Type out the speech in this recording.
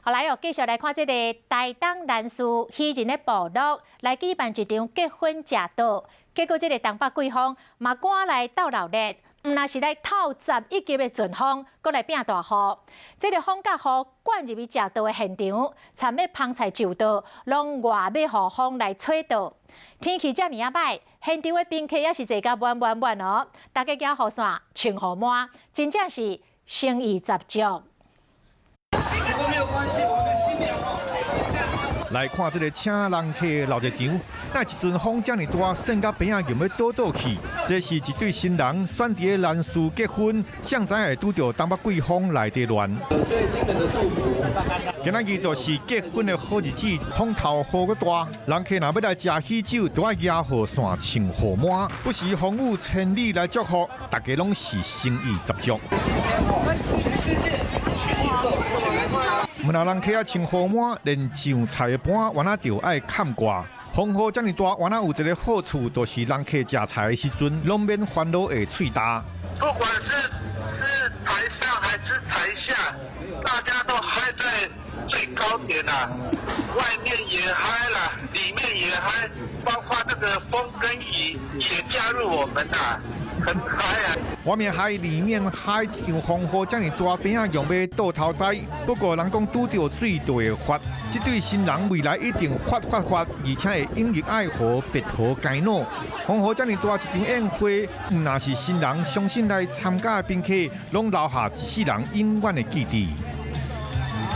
后来继续来看这个台东男士喜人的部落来举办一场结婚食桌，结果这个东北季风嘛赶来斗闹热，唔那是来透11级的阵风，搁来变大雨。这个风甲雨灌入去食桌的现场，参要烹菜就桌，拢外要互风来吹倒。天气遮尔啊歹，现场的宾客也是坐甲满哦，大家惊雨伞穿雨满，真正是生意十足。 不过没有关系，我们的新娘来看这个请人客闹热场，那一阵风这么大，扇到边仔又要倒去。这是一对新人选伫个男士结婚，谁知会拄到东北季风来地乱。对新人的祝福。今仔日就是结婚的好日子，风头雨个大，人客若要来食喜酒，都要压雨伞穿雨满，不是风雨千里来祝福，大家拢是生意十足。唔那人客啊穿雨满，连上菜的盘原来就爱看挂。风雨这么大，原来有一个好处，就是人客食菜的时阵，拢免烦恼下喙焦。不管是台上还是台下，大家都嗨在最高点啦、外面也嗨了，里面也嗨，包括这个风跟雨也加入我们啦、很嗨啊！外面嗨，里面嗨，这场风雨这么大，边仔用要倒头栽。不过人讲拄到水就会发，这对新人未来一定发，而且会永浴爱河，别途偕老。风雨这么大，一场宴会，若是新人，相信来参加的宾客，拢留下一世人永远的记忆。